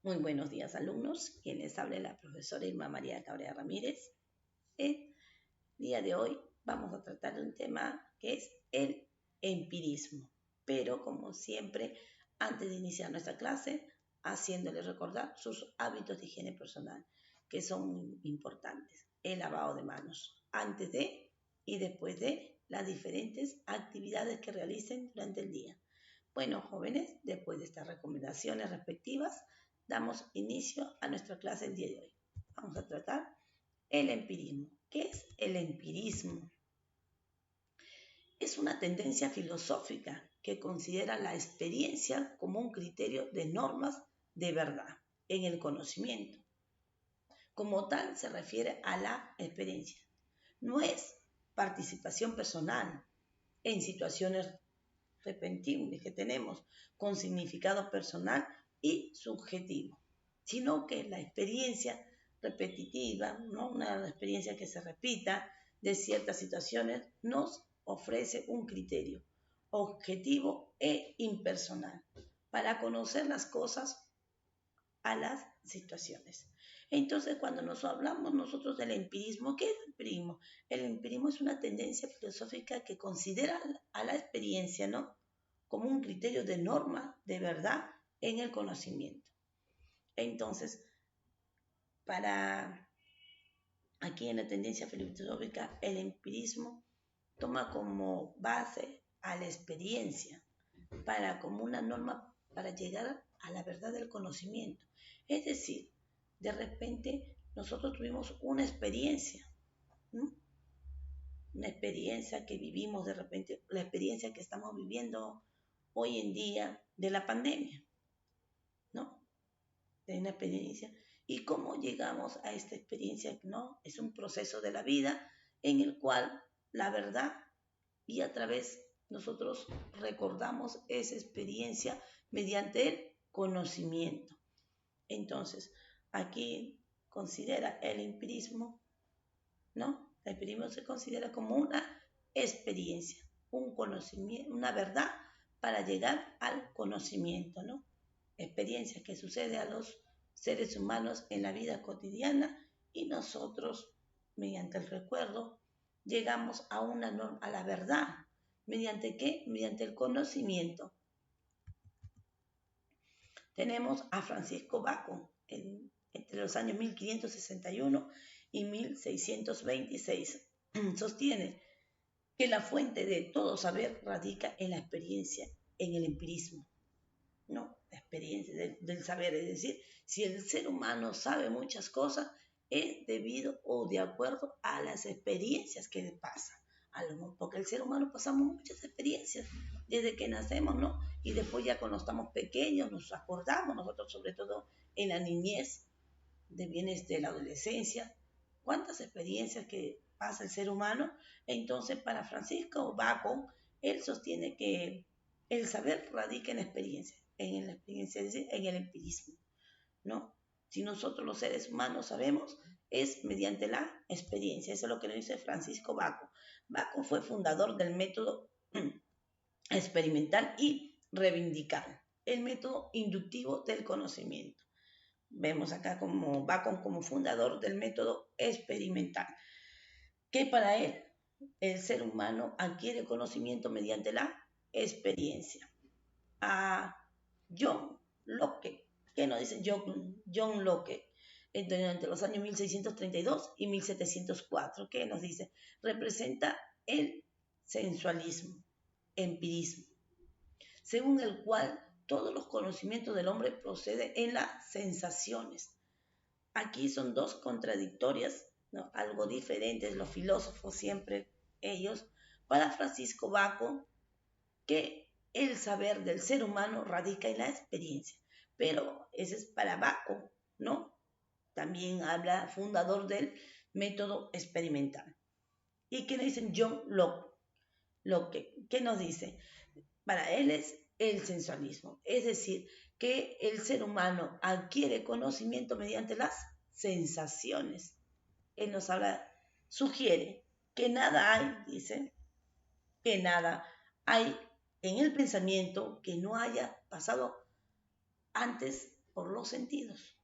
Muy buenos días, alumnos. Quien les habla es la profesora Irma María Cabrera Ramírez. El día de hoy vamos a tratar de un tema que es el empirismo. Pero, como siempre, antes de iniciar nuestra clase, haciéndoles recordar sus hábitos de higiene personal, que son muy importantes. El lavado de manos, antes de y después de las diferentes actividades que realicen durante el día. Bueno, jóvenes, después de estas recomendaciones respectivas, damos inicio a nuestra clase el día de hoy. Vamos a tratar el empirismo. ¿Qué es el empirismo? Es una tendencia filosófica que considera la experiencia como un criterio de normas de verdad en el conocimiento. Como tal, se refiere a la experiencia. No es participación personal en situaciones repentinas que tenemos con significado personal y subjetivo, sino que la experiencia repetitiva, ¿no? Una experiencia que se repita de ciertas situaciones, nos ofrece un criterio objetivo e impersonal para conocer las cosas a las situaciones. Entonces, cuando nos hablamos nosotros del empirismo, ¿qué es el empirismo? El empirismo es una tendencia filosófica que considera a la experiencia, ¿no?, como un criterio de norma, de verdad, en el conocimiento. Entonces, para aquí en la tendencia filosófica, el empirismo toma como base a la experiencia, para como una norma para llegar a la verdad del conocimiento. Es decir, de repente nosotros tuvimos una experiencia, ¿no?, una experiencia que vivimos de repente, la experiencia que estamos viviendo hoy en día de la pandemia, ¿no? De una experiencia. ¿Y cómo llegamos a esta experiencia? ¿No? Es un proceso de la vida en el cual la verdad y a través nosotros recordamos esa experiencia mediante el conocimiento. Entonces, aquí considera el empirismo, ¿no? El empirismo se considera como una experiencia, un conocimiento, una verdad para llegar al conocimiento, ¿no? Experiencias que sucede a los seres humanos en la vida cotidiana y nosotros, mediante el recuerdo, llegamos a una norma, a la verdad. ¿Mediante qué? Mediante el conocimiento. Tenemos a Francisco Bacon entre los años 1561 y 1626. Sostiene que la fuente de todo saber radica en la experiencia, en el empirismo, ¿no? La experiencia del saber, es decir, si el ser humano sabe muchas cosas, es debido o de acuerdo a las experiencias que le pasan. Porque el ser humano pasamos muchas experiencias desde que nacemos, ¿no? Y después ya cuando estamos pequeños nos acordamos, nosotros sobre todo en la niñez, de bienes de la adolescencia, cuántas experiencias que pasa el ser humano. Entonces, para Francisco Bacon, él sostiene que el saber radica en la experiencia, es decir, en el empirismo, ¿no? Si nosotros los seres humanos sabemos, es mediante la experiencia. Eso es lo que le dice Francisco Bacon. Bacon fue fundador del método experimental y reivindical, el método inductivo del conocimiento. Vemos acá como Bacon como fundador del método experimental, que para él el ser humano adquiere conocimiento mediante la experiencia. A John Locke, ¿qué nos dice John Locke? Entre los años 1632 y 1704, ¿qué nos dice? Representa el sensualismo, empirismo, según el cual todos los conocimientos del hombre proceden en las sensaciones. Aquí son dos contradictorias, ¿no?, algo diferentes, los filósofos siempre, ellos, para Francisco Bacon, que el saber del ser humano radica en la experiencia. Pero ese es para Bacon, ¿no? También habla fundador del método experimental. ¿Y qué nos dicen John Locke? ¿Qué nos dice? Para él es el sensualismo, es decir, que el ser humano adquiere conocimiento mediante las sensaciones. Él nos habla, sugiere que nada hay, dice, que nada hay en el pensamiento que no haya pasado antes por los sentidos.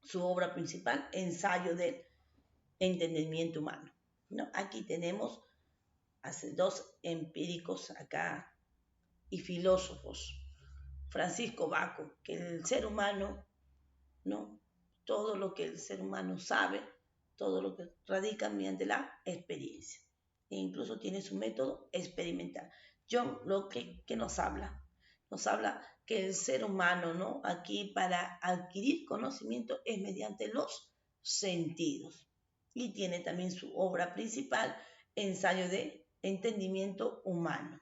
Su obra principal, Ensayo del entendimiento humano, ¿no? Aquí tenemos hace dos empíricos acá y filósofos. Francisco Bacon, que el ser humano, ¿no? Todo lo que el ser humano sabe, todo lo que radica mediante la experiencia. E incluso tiene su método experimental. John Locke, que nos habla que el ser humano, ¿no? Aquí para adquirir conocimiento es mediante los sentidos. Y tiene también su obra principal, Ensayo de entendimiento humano.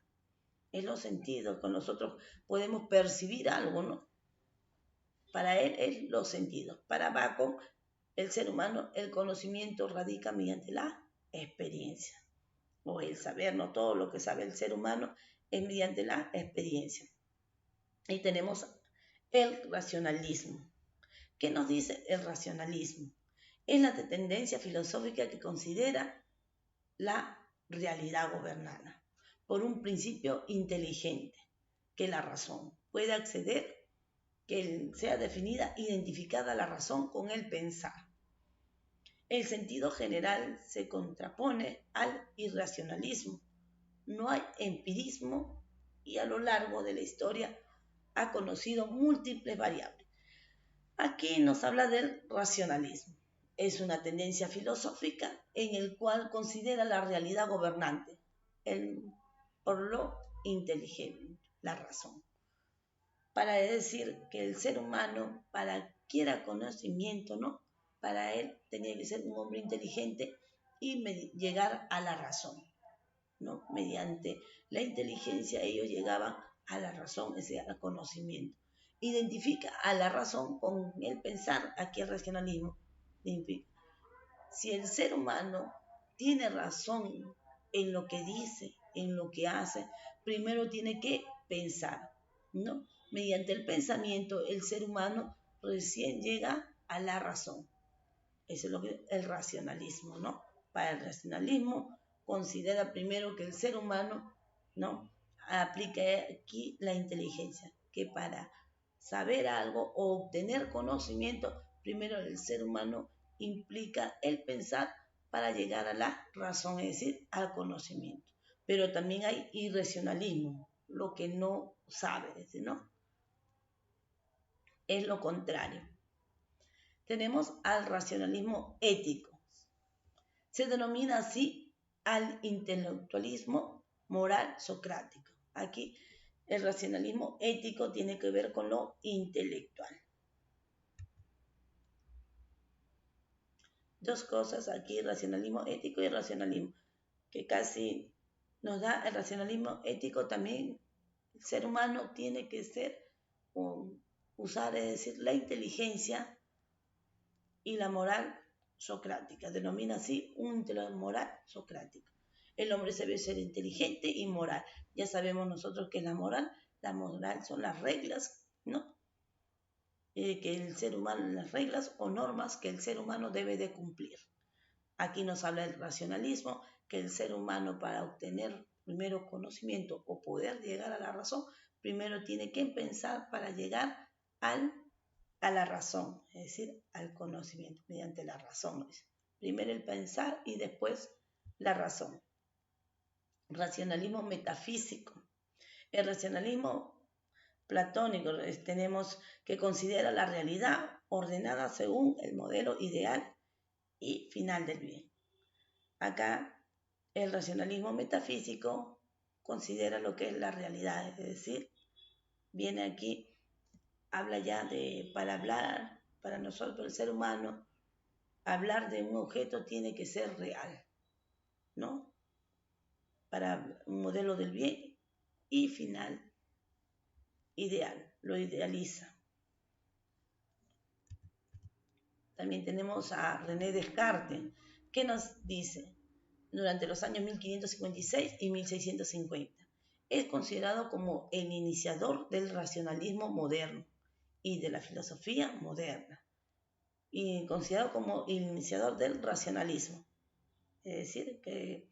En los sentidos, con nosotros podemos percibir algo, ¿no? Para él es los sentidos. Para Bacon, el ser humano, el conocimiento radica mediante la experiencia. O el saber, no todo lo que sabe el ser humano es mediante la experiencia. Y tenemos el racionalismo. ¿Qué nos dice el racionalismo? Es la tendencia filosófica que considera la realidad gobernada por un principio inteligente, que la razón puede acceder, que sea definida, identificada la razón con el pensar. El sentido general se contrapone al irracionalismo. No hay empirismo y a lo largo de la historia ha conocido múltiples variables. Aquí nos habla del racionalismo. Es una tendencia filosófica en el cual considera la realidad gobernante por lo inteligente, la razón. Para decir que el ser humano, para que quiera conocimiento, ¿no? Para él tenía que ser un hombre inteligente y llegar a la razón, ¿no? Mediante la inteligencia ellos llegaban a la razón, es decir, al conocimiento. Identifica a la razón con el pensar, aquí el racionalismo. Si el ser humano tiene razón en lo que dice, en lo que hace, primero tiene que pensar, ¿no? Mediante el pensamiento, el ser humano recién llega a la razón. Eso es lo que el racionalismo, ¿no? Para el racionalismo considera primero que el ser humano, ¿no? Aplica aquí la inteligencia, que para saber algo o obtener conocimiento, primero el ser humano implica el pensar para llegar a la razón, es decir, al conocimiento. Pero también hay irracionalismo, lo que no sabe, es decir, ¿no? Es lo contrario. Tenemos al racionalismo ético. Se denomina así al intelectualismo moral socrático. Aquí el racionalismo ético tiene que ver con lo intelectual. Dos cosas aquí, racionalismo ético y racionalismo, que casi nos da el racionalismo ético también. El ser humano tiene que usar, es decir, la inteligencia y la moral socrática. Denomina así un intelectual moral socrático. El hombre debe ser inteligente y moral. Ya sabemos nosotros que la moral son las reglas, ¿no? Que el ser humano, las reglas o normas que el ser humano debe de cumplir. Aquí nos habla del racionalismo, que el ser humano para obtener primero conocimiento o poder llegar a la razón, primero tiene que pensar para llegar a la razón, es decir, al conocimiento, mediante la razón. Primero el pensar y después la razón. Racionalismo metafísico. El racionalismo platónico tenemos que considera la realidad ordenada según el modelo ideal y final del bien. Acá el racionalismo metafísico considera lo que es la realidad, es decir, viene aquí, habla ya de, para hablar, para nosotros, el ser humano, hablar de un objeto tiene que ser real, ¿no? Para un modelo del bien y final ideal, lo idealiza. También tenemos a René Descartes, que nos dice, durante los años 1556 y 1650, es considerado como el iniciador del racionalismo moderno y de la filosofía moderna, y considerado como el iniciador del racionalismo. Es decir, que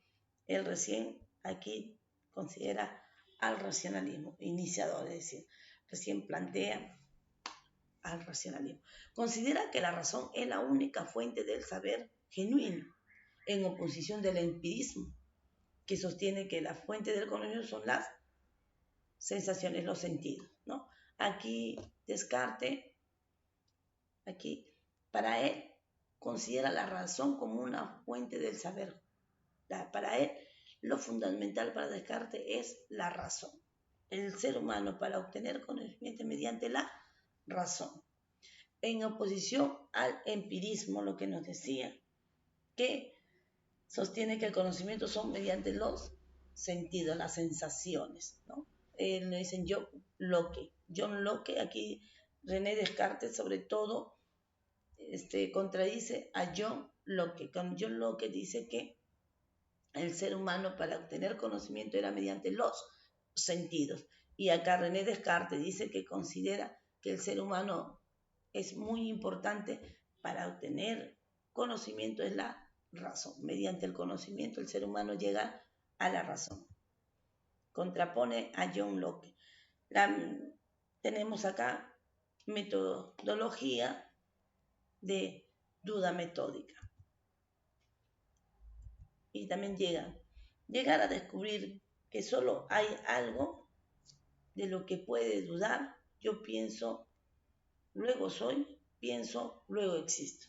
él recién aquí considera al racionalismo iniciador, es decir, recién plantea al racionalismo. Considera que la razón es la única fuente del saber genuino, en oposición del empirismo, que sostiene que la fuente del conocimiento son las sensaciones, los sentidos, ¿no? Aquí Descartes, para él, considera la razón como una fuente del saber. Para él, lo fundamental para Descartes es la razón. El ser humano para obtener conocimiento mediante la razón. En oposición al empirismo, lo que nos decía, que sostiene que el conocimiento son mediante los sentidos, las sensaciones, ¿no? Lo dicen John Locke, aquí René Descartes sobre todo contradice a John Locke. John Locke dice que el ser humano para obtener conocimiento era mediante los sentidos. Y acá René Descartes dice que considera que el ser humano es muy importante para obtener conocimiento, es la razón. Mediante el conocimiento el ser humano llega a la razón. Contrapone a John Locke. Tenemos acá metodología de duda metódica. Y también llegar a descubrir que solo hay algo de lo que puede dudar. Yo pienso, luego soy, pienso, luego existo.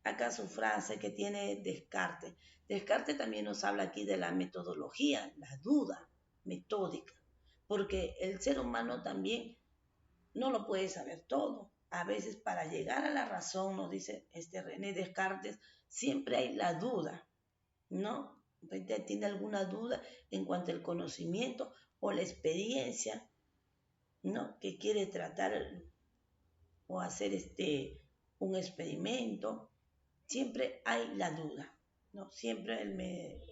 Acá su frase que tiene Descartes. Descartes también nos habla aquí de la metodología, la duda metódica, porque el ser humano también no lo puede saber todo. A veces para llegar a la razón, nos dice René Descartes, siempre hay la duda, ¿no? ¿Tiene alguna duda en cuanto al conocimiento o la experiencia, ¿no? Que quiere tratar o hacer un experimento? Siempre hay la duda, ¿no? Siempre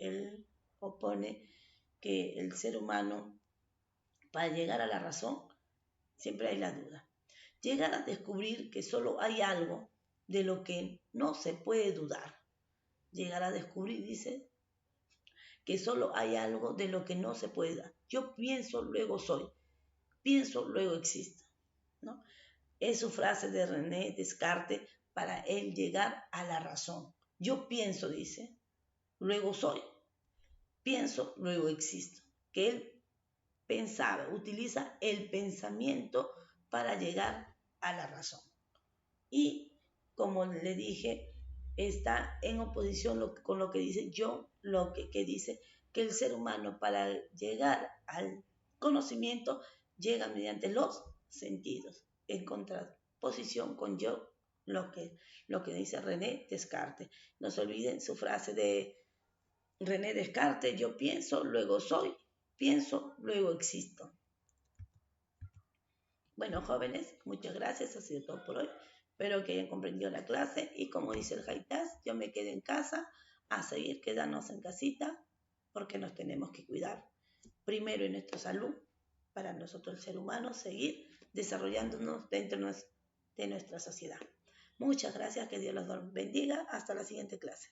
él opone que el ser humano, para llegar a la razón, siempre hay la duda. Llegar a descubrir que solo hay algo de lo que no se puede dudar. Llegar a descubrir, dice, que solo hay algo de lo que no se puede dudar. Yo pienso, luego soy. Pienso, luego existo, ¿no? Es su frase de René Descartes para él llegar a la razón. Yo pienso, dice, luego soy. Pienso, luego existo. Que él pensaba, utiliza el pensamiento para llegar a la razón. Y, como le dije, está en oposición con lo que dice John Locke, que dice que el ser humano para llegar al conocimiento llega mediante los sentidos, en contraposición con John Locke, lo que dice René Descartes. No se olviden su frase de René Descartes: yo pienso, luego soy, pienso, luego existo. Bueno, jóvenes, muchas gracias, ha sido todo por hoy. Espero que hayan comprendido la clase y, como dice el Haitás, yo me quedé en casa a seguir quedarnos en casita porque nos tenemos que cuidar. Primero en nuestra salud, para nosotros el ser humano, seguir desarrollándonos dentro de nuestra sociedad. Muchas gracias, que Dios los bendiga. Hasta la siguiente clase.